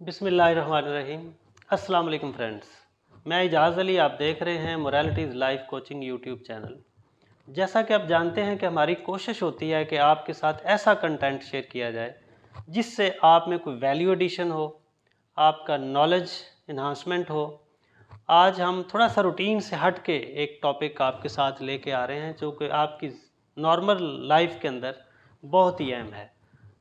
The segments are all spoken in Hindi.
बिस्मिल्लाहिर्रहमानिर्रहीम। अस्सलाम वालेकुम फ्रेंड्स, मैं इजाज़ अली, आप देख रहे हैं moralities life coaching YouTube channel. जैसा कि आप जानते हैं कि हमारी कोशिश होती है कि आपके साथ ऐसा कंटेंट शेयर किया जाए जिससे आप में कोई वैल्यू एडिशन हो, आपका नॉलेज इन्हांसमेंट हो। आज हम थोड़ा सा रूटीन से हट के एक टॉपिक आपके साथ लेके आ रहे हैं जो कि आपकी नॉर्मल लाइफ के अंदर बहुत ही अहम है।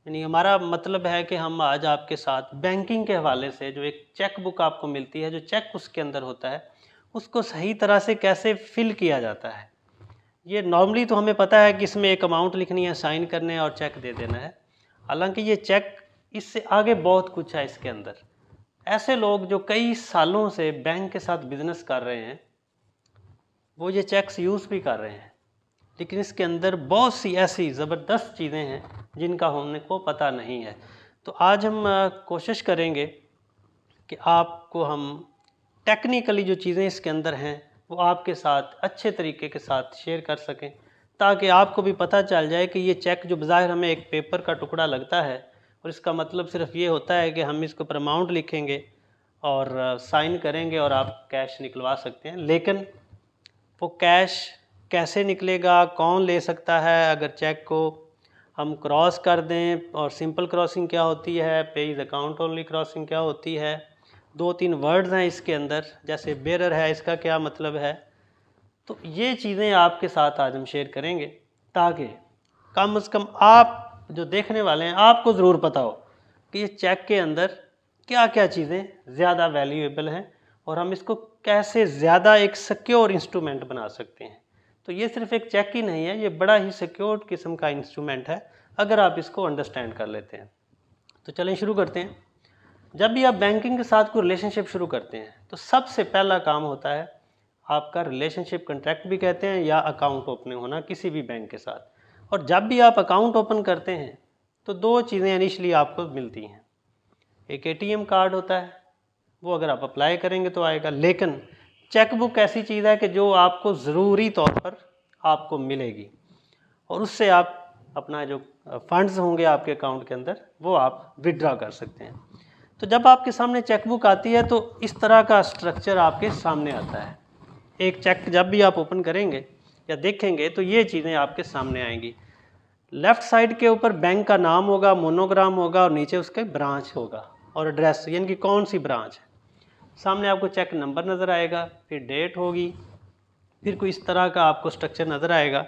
यानी हमारा मतलब है कि हम आज आपके साथ बैंकिंग के हवाले से जो एक चेक बुक आपको मिलती है, जो चेक उसके अंदर होता है, उसको सही तरह से कैसे फिल किया जाता है। ये नॉर्मली तो हमें पता है कि इसमें एक अमाउंट लिखनी है, साइन करने हैं और चेक दे देना है। हालांकि ये चेक इससे आगे बहुत कुछ है इसके अंदर। ऐसे लोग जो कई सालों से बैंक के साथ बिजनेस कर रहे हैं वो ये चेक्स यूज़ भी कर रहे हैं, लेकिन इसके अंदर बहुत सी ऐसी ज़बरदस्त चीज़ें हैं जिनका हमने को पता नहीं है। तो आज हम कोशिश करेंगे कि आपको हम टेक्निकली जो चीज़ें इसके अंदर हैं वो आपके साथ अच्छे तरीके के साथ शेयर कर सकें, ताकि आपको भी पता चल जाए कि ये चेक जो बज़ाहिर हमें एक पेपर का टुकड़ा लगता है और इसका मतलब सिर्फ ये होता है कि हम इसके ऊपर अमाउंट लिखेंगे और साइन करेंगे और आप कैश निकलवा सकते हैं। लेकिन वो कैश कैसे निकलेगा, कौन ले सकता है, अगर चेक को हम क्रॉस कर दें, और सिंपल क्रॉसिंग क्या होती है, पे इज़ अकाउंट ओनली क्रॉसिंग क्या होती है, 2-3 वर्ड्स हैं इसके अंदर, जैसे बेरर है इसका क्या मतलब है। तो ये चीज़ें आपके साथ आज हम शेयर करेंगे ताकि कम से कम आप जो देखने वाले हैं आपको ज़रूर पता हो कि ये चेक के अंदर क्या क्या चीज़ें ज़्यादा वैल्यूएबल हैं और हम इसको कैसे ज़्यादा एक सिक्योर इंस्ट्रूमेंट बना सकते हैं। तो ये सिर्फ एक चेक ही नहीं है, ये बड़ा ही सिक्योर किस्म का इंस्ट्रूमेंट है अगर आप इसको अंडरस्टैंड कर लेते हैं। तो चलें शुरू करते हैं। जब भी आप बैंकिंग के साथ कोई रिलेशनशिप शुरू करते हैं तो सबसे पहला काम होता है आपका रिलेशनशिप कॉन्ट्रैक्ट भी कहते हैं या अकाउंट ओपनिंग होना किसी भी बैंक के साथ। और जब भी आप अकाउंट ओपन करते हैं तो 2 चीज़ें इनिशियली आपको मिलती हैं। एक एटीएम कार्ड होता है, वो अगर आप अप्लाई करेंगे तो आएगा, लेकिन चेक बुक ऐसी चीज़ है कि जो आपको ज़रूरी तौर पर आपको मिलेगी और उससे आप अपना जो फंड्स होंगे आपके अकाउंट के अंदर वो आप विड्रॉ कर सकते हैं। तो जब आपके सामने चेक बुक आती है तो इस तरह का स्ट्रक्चर आपके सामने आता है। एक चेक जब भी आप ओपन करेंगे या देखेंगे तो ये चीज़ें आपके सामने आएंगी। लेफ़्ट साइड के ऊपर बैंक का नाम होगा, मोनोग्राम होगा और नीचे उसके ब्रांच होगा और एड्रेस, यानी कि कौन सी ब्रांच है। सामने आपको चेक नंबर नज़र आएगा, फिर डेट होगी, फिर कोई इस तरह का आपको स्ट्रक्चर नज़र आएगा,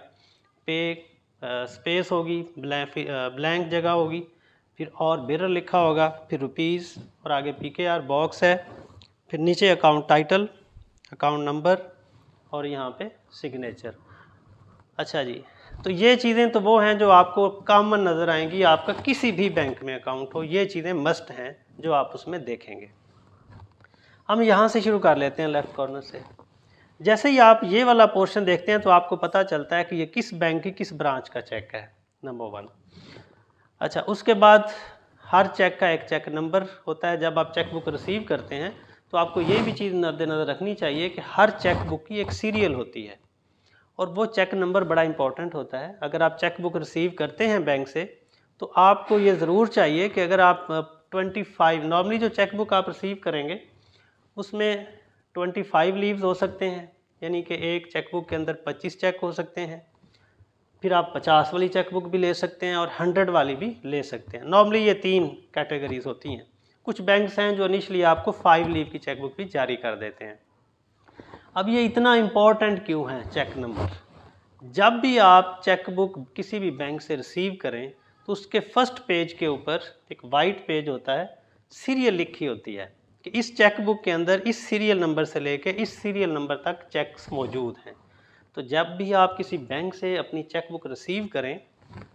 पे स्पेस होगी, ब्लैंक जगह होगी, फिर और बेरर लिखा होगा, फिर रुपीज़ और आगे पीकेआर बॉक्स है, फिर नीचे अकाउंट टाइटल, अकाउंट नंबर और यहाँ पे सिग्नेचर। अच्छा जी, तो ये चीज़ें तो वो हैं जो आपको कॉमन नज़र आएंगी, आपका किसी भी बैंक में अकाउंट हो, ये चीज़ें मस्ट हैं जो आप उसमें देखेंगे। हम यहाँ से शुरू कर लेते हैं लेफ़्ट कॉर्नर से। जैसे ही आप ये वाला पोर्शन देखते हैं तो आपको पता चलता है कि ये किस बैंक की किस ब्रांच का चेक है, नंबर 1। अच्छा, उसके बाद हर चेक का एक चेक नंबर होता है। जब आप चेक बुक रिसीव करते हैं तो आपको ये भी चीज़ मद्देनज़र रखनी चाहिए कि हर चेक बुक की एक सीरियल होती है और वो चेक नंबर बड़ा इंपॉर्टेंट होता है। अगर आप चेक बुक रिसीव करते हैं बैंक से तो आपको ये ज़रूर चाहिए कि अगर आप 25 नॉर्मली जो चेक बुक आप रिसीव करेंगे उसमें 25 लीव्स हो सकते हैं, यानी कि एक चेक बुक के अंदर 25 चेक हो सकते हैं। फिर आप 50 वाली चेक बुक भी ले सकते हैं और 100 वाली भी ले सकते हैं। नॉर्मली ये 3 कैटेगरीज होती हैं। कुछ बैंक्स हैं जो इनिशियली आपको 5 लीव की चेक बुक भी जारी कर देते हैं। अब ये इतना इम्पोर्टेंट क्यों है चेक नंबर? जब भी आप चेक बुक किसी भी बैंक से रिसीव करें तो उसके फर्स्ट पेज के ऊपर एक वाइट पेज होता है, सीरियल लिखी होती है कि इस चेक बुक के अंदर इस सीरियल नंबर से लेके इस सीरियल नंबर तक चेक्स मौजूद हैं। तो जब भी आप किसी बैंक से अपनी चेक बुक रिसीव करें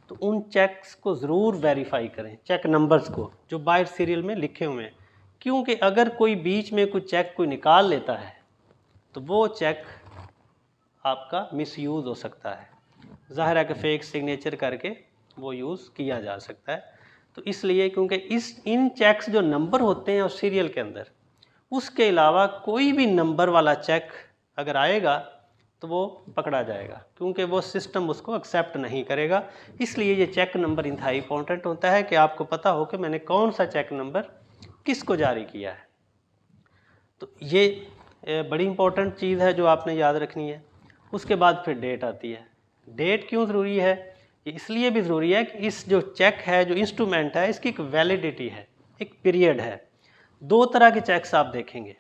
तो उन चेक्स को ज़रूर वेरीफाई करें, चेक नंबर्स को जो बाहर सीरियल में लिखे हुए हैं, क्योंकि अगर कोई बीच में कोई चेक कोई निकाल लेता है तो वो चेक आपका मिसयूज़ हो सकता है। ज़ाहिर है कि फेक सिग्नेचर करके वो यूज़ किया जा सकता है। तो इसलिए क्योंकि इन चेक्स जो नंबर होते हैं उस सीरियल के अंदर, उसके अलावा कोई भी नंबर वाला चेक अगर आएगा तो वो पकड़ा जाएगा, क्योंकि वो सिस्टम उसको एक्सेप्ट नहीं करेगा। इसलिए ये चेक नंबर इंतहाई इंपॉर्टेंट होता है कि आपको पता हो कि मैंने कौन सा चेक नंबर किसको जारी किया है। तो ये बड़ी इंपॉर्टेंट चीज़ है जो आपने याद रखनी है। उसके बाद फिर डेट आती है। डेट क्यों ज़रूरी है? ये इसलिए भी ज़रूरी है कि इस जो चेक है, जो इंस्ट्रूमेंट है, इसकी एक वैलिडिटी है, एक पीरियड है। दो तरह के चेक्स आप देखेंगे।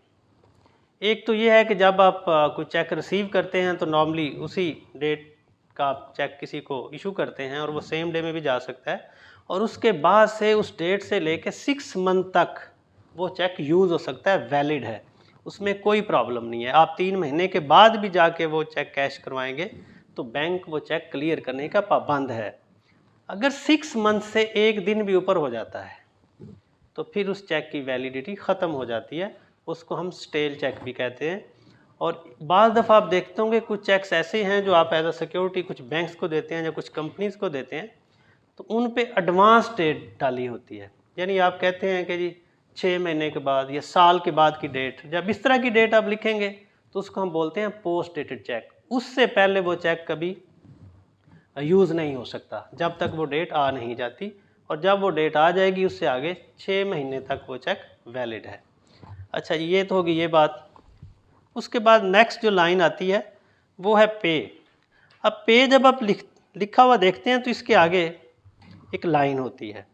एक तो ये है कि जब आप कोई चेक रिसीव करते हैं तो नॉर्मली उसी डेट का आप चेक किसी को इशू करते हैं और वो सेम डे में भी जा सकता है, और उसके बाद से उस डेट से लेकर 6 मंथ तक वो चेक यूज़ हो सकता है, वैलिड है, उसमें कोई प्रॉब्लम नहीं है। आप 3 महीने के बाद भी जाके वो चेक कैश करवाएंगे तो बैंक वो चेक क्लियर करने का पाबंद है। अगर 6 मंथ से एक दिन भी ऊपर हो जाता है तो फिर उस चेक की वैलिडिटी ख़त्म हो जाती है, उसको हम स्टेल चेक भी कहते हैं। और बाज़ दफ़ा आप देखते होंगे कुछ चेक्स ऐसे हैं जो आप एज अ सिक्योरिटी कुछ बैंक्स को देते हैं या कुछ कंपनीज़ को देते हैं, तो उन पे एडवांस डेट डाली होती है। यानी आप कहते हैं कि जी 6 महीने के बाद या साल के बाद की डेट, जब इस तरह की डेट आप लिखेंगे तो उसको हम बोलते हैं पोस्ट डेटेड चेक। उससे पहले वो चेक कभी यूज़ नहीं हो सकता जब तक वो डेट आ नहीं जाती, और जब वो डेट आ जाएगी उससे आगे 6 महीने तक वो चेक वैलिड है। अच्छा, ये तो होगी ये बात। उसके बाद नेक्स्ट जो लाइन आती है वो है पे। अब पे जब आप लिखा हुआ देखते हैं तो इसके आगे एक लाइन होती है।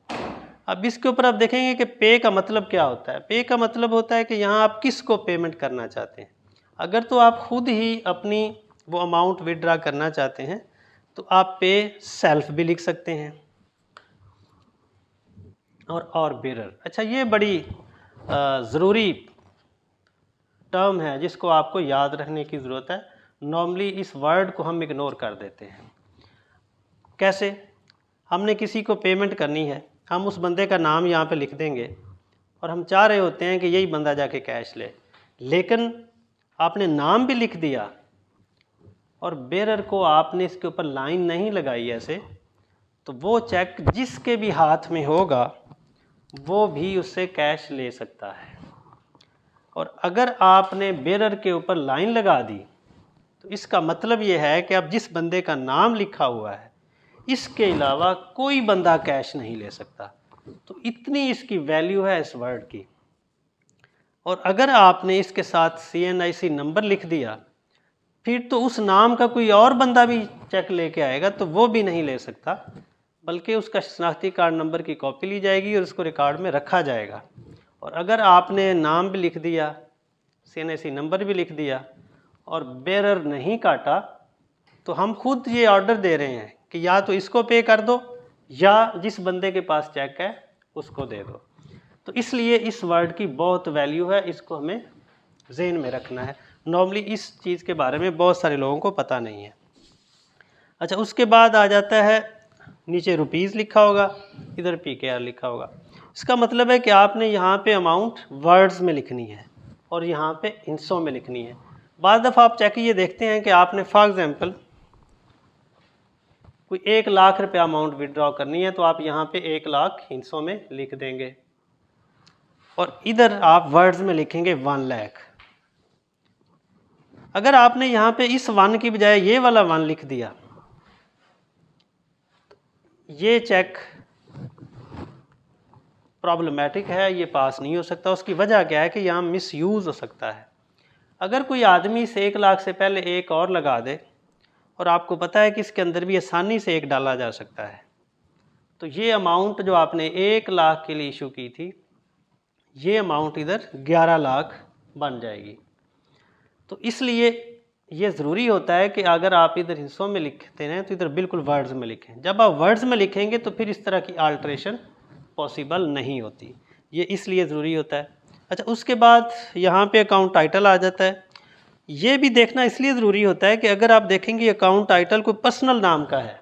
अब इसके ऊपर आप देखेंगे कि पे का मतलब क्या होता है। पे का मतलब होता है कि यहाँ आप किसको पेमेंट करना चाहते हैं। अगर तो आप खुद ही अपनी वो अमाउंट विड्रा करना चाहते हैं तो आप पे सेल्फ भी लिख सकते हैं, और बेरर। अच्छा, ये बड़ी ज़रूरी टर्म है जिसको आपको याद रखने की ज़रूरत है। नॉर्मली इस वर्ड को हम इग्नोर कर देते हैं। कैसे? हमने किसी को पेमेंट करनी है, हम उस बंदे का नाम यहाँ पे लिख देंगे और हम चाह रहे होते हैं कि यही बंदा जाके कैश ले, लेकिन आपने नाम भी लिख दिया और बेरर को आपने इसके ऊपर लाइन नहीं लगाई ऐसे, तो वो चेक जिसके भी हाथ में होगा वो भी उससे कैश ले सकता है। और अगर आपने बेरर के ऊपर लाइन लगा दी तो इसका मतलब ये है कि अब जिस बंदे का नाम लिखा हुआ है इसके अलावा कोई बंदा कैश नहीं ले सकता। तो इतनी इसकी वैल्यू है इस वर्ड की। और अगर आपने इसके साथ CNIC नंबर लिख दिया फिर तो उस नाम का कोई और बंदा भी चेक लेके आएगा तो वो भी नहीं ले सकता, बल्कि उसका शनाख्ती कार्ड नंबर की कॉपी ली जाएगी और उसको रिकॉर्ड में रखा जाएगा। और अगर आपने नाम भी लिख दिया, CNIC नंबर भी लिख दिया और बेरर नहीं काटा, तो हम खुद ये ऑर्डर दे रहे हैं कि या तो इसको पे कर दो या जिस बंदे के पास चेक है उसको दे दो। तो इसलिए इस वर्ड की बहुत वैल्यू है, इसको हमें ज़हन में रखना है। नॉर्मली इस चीज़ के बारे में बहुत सारे लोगों को पता नहीं है। अच्छा, उसके बाद आ जाता है, नीचे रुपीज़ लिखा होगा, इधर PKR लिखा होगा। इसका मतलब है कि आपने यहाँ पे अमाउंट वर्ड्स में लिखनी है और यहाँ पे हिस्सों में लिखनी है। बाद दफ़ा आप चेक ये देखते हैं कि आपने फॉर एग्जांपल कोई 1 लाख रुपया अमाउंट विड्रॉ करनी है तो आप यहाँ पे 1 लाख हिस्सों में लिख देंगे और इधर आप वर्ड्स में लिखेंगे 1 लाख। अगर आपने यहाँ पे इस 1 की बजाय ये वाला 1 लिख दिया, ये चेक प्रॉब्लमेटिक है, ये पास नहीं हो सकता। उसकी वजह क्या है कि यहाँ मिसयूज़ हो सकता है। अगर कोई आदमी इस 1 लाख से पहले एक और लगा दे और आपको पता है कि इसके अंदर भी आसानी से एक डाला जा सकता है, तो ये अमाउंट जो आपने 1 लाख के लिए इशू की थी, ये अमाउंट इधर 11 लाख बन जाएगी। तो इसलिए ये ज़रूरी होता है कि अगर आप इधर हिस्सों में लिखते हैं तो इधर बिल्कुल वर्ड्स में लिखें। जब आप वर्ड्स में लिखेंगे तो फिर इस तरह की आल्ट्रेशन पॉसिबल नहीं होती, ये इसलिए ज़रूरी होता है। अच्छा, उसके बाद यहाँ पे अकाउंट टाइटल आ जाता है। ये भी देखना इसलिए ज़रूरी होता है कि अगर आप देखेंगे अकाउंट टाइटल कोई पर्सनल नाम का है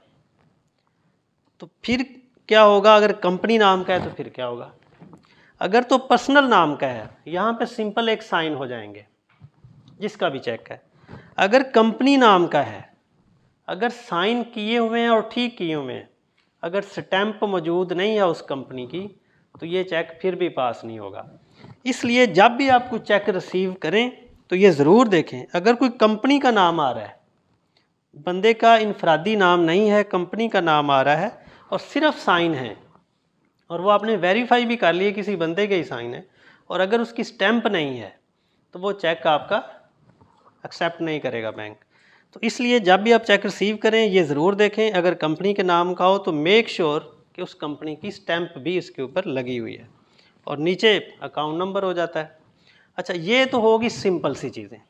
तो फिर क्या होगा, अगर कंपनी नाम का है तो फिर क्या होगा। अगर तो पर्सनल नाम का है, यहाँ पे सिंपल एक साइन हो जाएंगे जिसका भी चेक है। अगर कंपनी नाम का है, अगर साइन किए हुए हैं और ठीक किए हुए हैं, अगर स्टैंप मौजूद नहीं है उस कंपनी की, तो ये चेक फिर भी पास नहीं होगा। इसलिए जब भी आप कोई चेक रिसीव करें तो ये ज़रूर देखें, अगर कोई कंपनी का नाम आ रहा है, बंदे का इनफरादी नाम नहीं है, कंपनी का नाम आ रहा है और सिर्फ साइन है और वो आपने वेरीफाई भी कर लिए किसी बंदे के ही साइन है, और अगर उसकी स्टैंप नहीं है तो वो चेक आपका एक्सेप्ट नहीं करेगा बैंक। तो इसलिए जब भी आप चेक रिसीव करें ये ज़रूर देखें, अगर कंपनी के नाम का हो तो मेक श्योर कि उस कंपनी की स्टैंप भी इसके ऊपर लगी हुई है और नीचे अकाउंट नंबर हो जाता है। अच्छा, ये तो होगी सिंपल सी चीज़ें।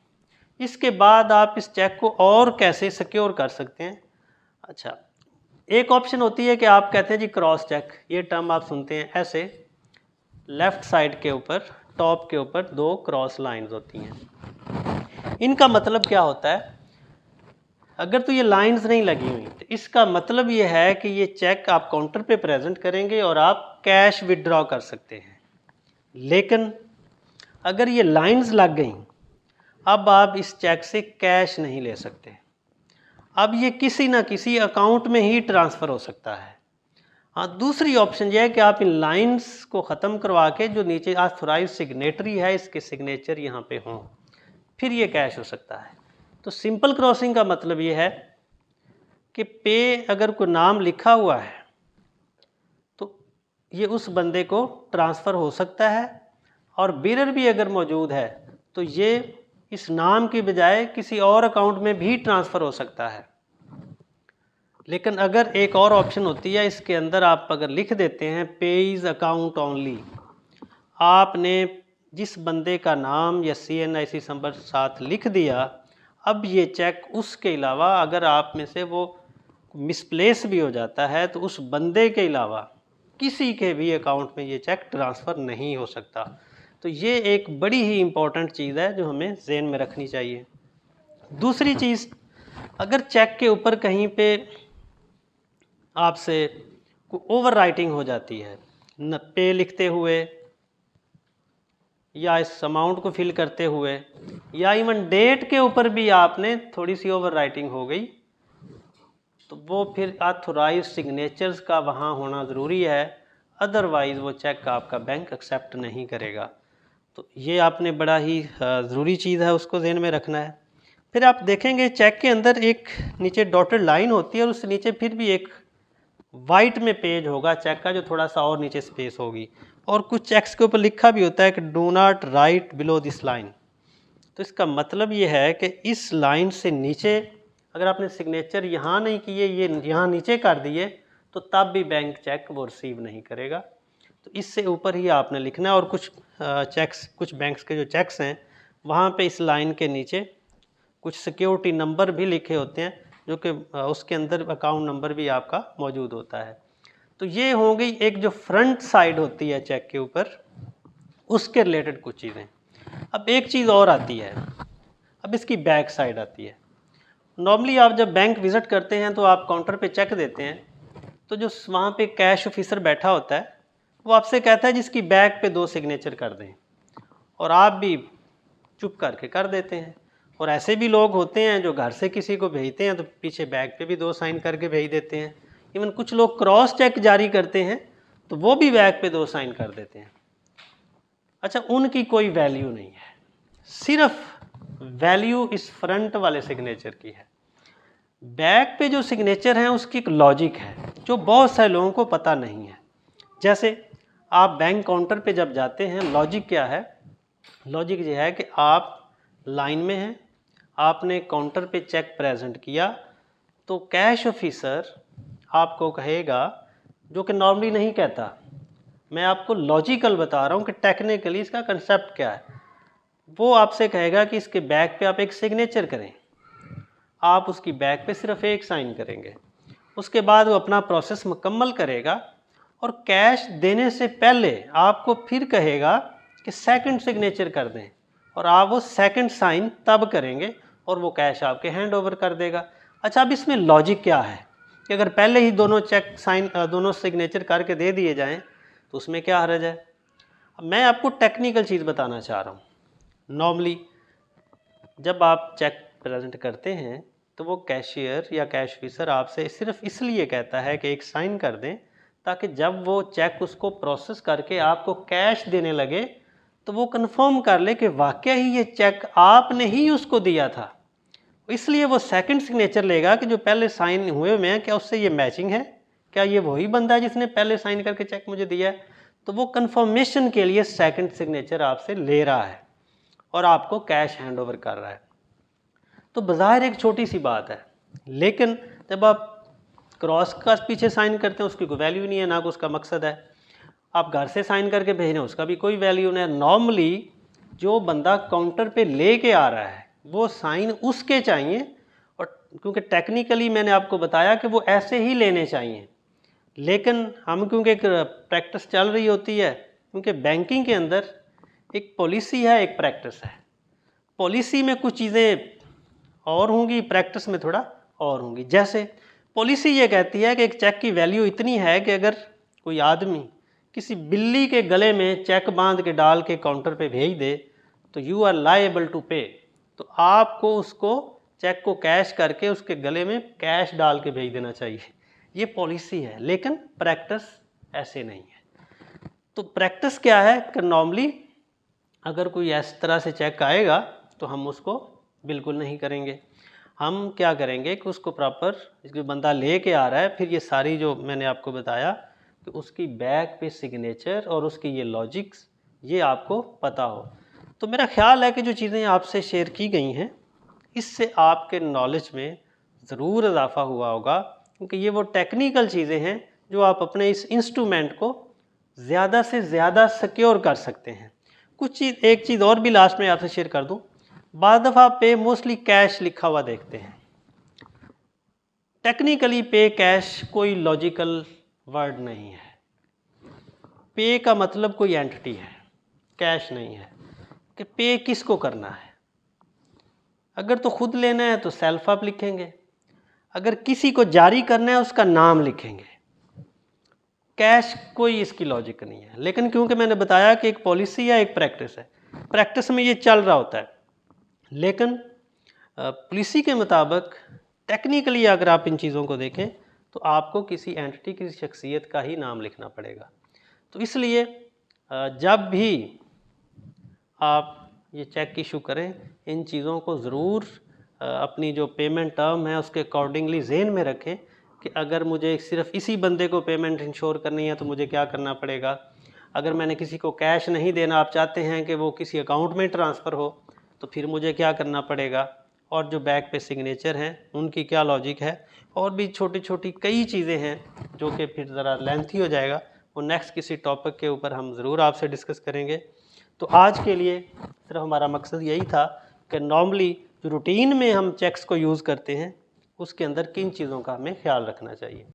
इसके बाद आप इस चेक को और कैसे सिक्योर कर सकते हैं। अच्छा, एक ऑप्शन होती है कि आप कहते हैं जी क्रॉस चेक, ये टर्म आप सुनते हैं ऐसे लेफ़्ट साइड के ऊपर टॉप के ऊपर 2 क्रॉस लाइंस होती हैं। इनका मतलब क्या होता है, अगर तो ये लाइंस नहीं लगी हुई तो इसका मतलब ये है कि ये चेक आप काउंटर पे प्रेजेंट करेंगे और आप कैश विड्रॉ कर सकते हैं। लेकिन अगर ये लाइंस लग गई, अब आप इस चेक से कैश नहीं ले सकते। अब ये किसी ना किसी अकाउंट में ही ट्रांसफ़र हो सकता है। हाँ, दूसरी ऑप्शन ये है कि आप इन लाइंस को ख़त्म करवा के जो नीचे ऑथराइज सिग्नेटरी है इसके सिग्नेचर यहाँ पे हों, फिर ये कैश हो सकता है। तो सिंपल क्रॉसिंग का मतलब ये है कि पे अगर कोई नाम लिखा हुआ है तो ये उस बंदे को ट्रांसफ़र हो सकता है, और बिरर भी अगर मौजूद है तो ये इस नाम की बजाय किसी और अकाउंट में भी ट्रांसफ़र हो सकता है। लेकिन अगर एक और ऑप्शन होती है, इसके अंदर आप अगर लिख देते हैं पेज अकाउंट ओनली, आपने जिस बंदे का नाम या CNIC नंबर साथ लिख दिया, अब ये चेक उसके अलावा अगर आप में से वो मिसप्लेस भी हो जाता है तो उस बंदे के अलावा किसी के भी अकाउंट में ये चेक ट्रांसफ़र नहीं हो सकता। तो ये एक बड़ी ही इम्पॉर्टेंट चीज़ है जो हमें ज़हन में रखनी चाहिए। दूसरी चीज़, अगर चेक के ऊपर कहीं पे आपसे ओवर राइटिंग हो जाती है, न पे लिखते हुए या इस अमाउंट को फिल करते हुए या इवन डेट के ऊपर भी आपने थोड़ी सी ओवर राइटिंग हो गई, तो वो फिर ऑथराइज सिग्नेचर्स का वहाँ होना ज़रूरी है, अदरवाइज़ वो चेक आपका बैंक एक्सेप्ट नहीं करेगा। तो ये आपने बड़ा ही ज़रूरी चीज़ है, उसको ज़हन में रखना है। फिर आप देखेंगे चेक के अंदर एक नीचे डॉटेड लाइन होती है और उससे नीचे फिर भी एक वाइट में पेज होगा चेक का, जो थोड़ा सा और नीचे स्पेस होगी, और कुछ चेक्स के ऊपर लिखा भी होता है कि do not right below this line. तो इसका मतलब ये है कि इस लाइन से नीचे अगर आपने सिग्नेचर यहाँ नहीं किए, ये यहाँ नीचे कर दिए, तो तब भी बैंक चेक वो रिसीव नहीं करेगा। तो इससे ऊपर ही आपने लिखना है। और कुछ चेक्स, कुछ बैंक्स के जो चेक्स हैं वहाँ पे इस लाइन के नीचे कुछ सिक्योरिटी नंबर भी लिखे होते हैं, जो कि उसके अंदर अकाउंट नंबर भी आपका मौजूद होता है। तो ये हो गई एक जो फ्रंट साइड होती है चेक के ऊपर, उसके रिलेटेड कुछ चीज़ें। अब एक चीज़ और आती है, अब इसकी बैक साइड आती है। नॉर्मली आप जब बैंक विज़िट करते हैं तो आप काउंटर पे चेक देते हैं, तो जो वहाँ पे कैश ऑफिसर बैठा होता है वो आपसे कहता है जिसकी बैक पे 2 सिग्नेचर कर दें, और आप भी चुप करके कर देते हैं। और ऐसे भी लोग होते हैं जो घर से किसी को भेजते हैं तो पीछे बैक पे भी 2 साइन करके भेज देते हैं। इवन कुछ लोग क्रॉस चेक जारी करते हैं तो वो भी बैक पे 2 साइन कर देते हैं। अच्छा, उनकी कोई वैल्यू नहीं है, सिर्फ वैल्यू इस फ्रंट वाले सिग्नेचर की है। बैक पे जो सिग्नेचर हैं उसकी एक लॉजिक है जो बहुत सारे लोगों को पता नहीं है। जैसे आप बैंक काउंटर पे जब जाते हैं, लॉजिक क्या है? लॉजिक ये है कि आप लाइन में हैं, आपने काउंटर पे चेक प्रेजेंट किया, तो कैश ऑफिसर आपको कहेगा, जो कि नॉर्मली नहीं कहता, मैं आपको लॉजिकल बता रहा हूँ कि टेक्निकली इसका कंसेप्ट क्या है। वो आपसे कहेगा कि इसके बैक पे आप एक सिग्नेचर करें, आप उसकी बैक पे सिर्फ एक साइन करेंगे, उसके बाद वो अपना प्रोसेस मुकम्मल करेगा और कैश देने से पहले आपको फिर कहेगा कि सेकंड सिग्नेचर कर दें, और आप वो सेकंड साइन तब करेंगे और वो कैश आपके हैंड ओवर कर देगा। अच्छा, अब इसमें लॉजिक क्या है कि अगर पहले ही दोनों चेक साइन दोनों सिग्नेचर करके दे दिए जाएं तो उसमें क्या हर्ज है? अब मैं आपको टेक्निकल चीज़ बताना चाह रहा हूँ। नॉर्मली जब आप चेक प्रेजेंट करते हैं तो वो कैशियर या कैश ऑफिसर आपसे सिर्फ इसलिए कहता है कि एक साइन कर दें, ताकि जब वो चेक उसको प्रोसेस करके आपको कैश देने लगे तो वो कंफर्म कर ले कि वाकई ही ये चेक आपने ही उसको दिया था। इसलिए वो सेकंड सिग्नेचर लेगा कि जो पहले साइन हुए हुए हैं क्या उससे ये मैचिंग है, क्या ये वही बंदा है जिसने पहले साइन करके चेक मुझे दिया है। तो वो कंफर्मेशन के लिए सेकंड सिग्नेचर आपसे ले रहा है और आपको कैश हैंड ओवर कर रहा है। तो बज़ाहिर एक छोटी सी बात है, लेकिन जब आप क्रॉस का पीछे साइन करते हैं उसकी कोई वैल्यू नहीं है, ना कोई उसका मकसद है। आप घर से साइन करके भेज रहे हैं उसका भी कोई वैल्यू नहीं है। नॉर्मली जो बंदा काउंटर पे लेके आ रहा है वो साइन उसके चाहिए, और क्योंकि टेक्निकली मैंने आपको बताया कि वो ऐसे ही लेने चाहिए, लेकिन हम क्योंकि एक प्रैक्टिस चल रही होती है, क्योंकि बैंकिंग के अंदर एक पॉलिसी है एक प्रैक्टिस है। पॉलिसी में कुछ चीज़ें और होंगी, प्रैक्टिस में थोड़ा और होंगी। जैसे पॉलिसी ये कहती है कि एक चेक की वैल्यू इतनी है कि अगर कोई आदमी किसी बिल्ली के गले में चेक बांध के डाल के काउंटर पे भेज दे तो यू आर लायबल टू पे, तो आपको उसको चेक को कैश करके उसके गले में कैश डाल के भेज देना चाहिए। ये पॉलिसी है, लेकिन प्रैक्टिस ऐसे नहीं है। तो प्रैक्टिस क्या है कि नॉर्मली अगर कोई इस तरह से चेक आएगा तो हम उसको बिल्कुल नहीं करेंगे। हम क्या करेंगे कि उसको प्रॉपर, जो बंदा लेके आ रहा है, फिर ये सारी जो मैंने आपको बताया कि उसकी बैक पे सिग्नेचर और उसकी ये लॉजिक्स, ये आपको पता हो। तो मेरा ख्याल है कि जो चीज़ें आपसे शेयर की गई हैं इससे आपके नॉलेज में ज़रूर इजाफा हुआ होगा, क्योंकि ये वो टेक्निकल चीज़ें हैं जो आप अपने इस इंस्ट्रूमेंट को ज़्यादा से ज़्यादा सिक्योर कर सकते हैं। एक चीज़ और भी लास्ट में आपसे शेयर कर दूं, बाद दफ़ा पे मोस्टली कैश लिखा हुआ देखते हैं। टेक्निकली पे कैश कोई लॉजिकल वर्ड नहीं है। पे का मतलब कोई एंटिटी है, कैश नहीं है। कि पे किसको करना है, अगर तो खुद लेना है तो सेल्फ आप लिखेंगे, अगर किसी को जारी करना है उसका नाम लिखेंगे। कैश कोई इसकी लॉजिक नहीं है, लेकिन क्योंकि मैंने बताया कि एक पॉलिसी है एक प्रैक्टिस है, प्रैक्टिस में ये चल रहा होता है, लेकिन पॉलिसी के मुताबिक टेक्निकली अगर आप इन चीज़ों को देखें तो आपको किसी एंटिटी, किसी शख्सियत का ही नाम लिखना पड़ेगा। तो इसलिए जब भी आप ये चेक इशू करें, इन चीज़ों को ज़रूर अपनी जो पेमेंट टर्म है उसके अकॉर्डिंगली ज़हन में रखें कि अगर मुझे सिर्फ इसी बंदे को पेमेंट इंश्योर करनी है तो मुझे क्या करना पड़ेगा। अगर मैंने किसी को कैश नहीं देना, आप चाहते हैं कि वो किसी अकाउंट में ट्रांसफ़र हो, तो फिर मुझे क्या करना पड़ेगा, और जो बैक पे सिग्नेचर हैं उनकी क्या लॉजिक है। और भी छोटी छोटी कई चीज़ें हैं जो कि फिर ज़रा लेंथी हो जाएगा, वो नेक्स्ट किसी टॉपिक के ऊपर हम ज़रूर आपसे डिस्कस करेंगे। तो आज के लिए सिर्फ हमारा मकसद यही था कि नॉर्मली जो रूटीन में हम चेक्स को यूज़ करते हैं उसके अंदर किन चीज़ों का हमें ख्याल रखना चाहिए।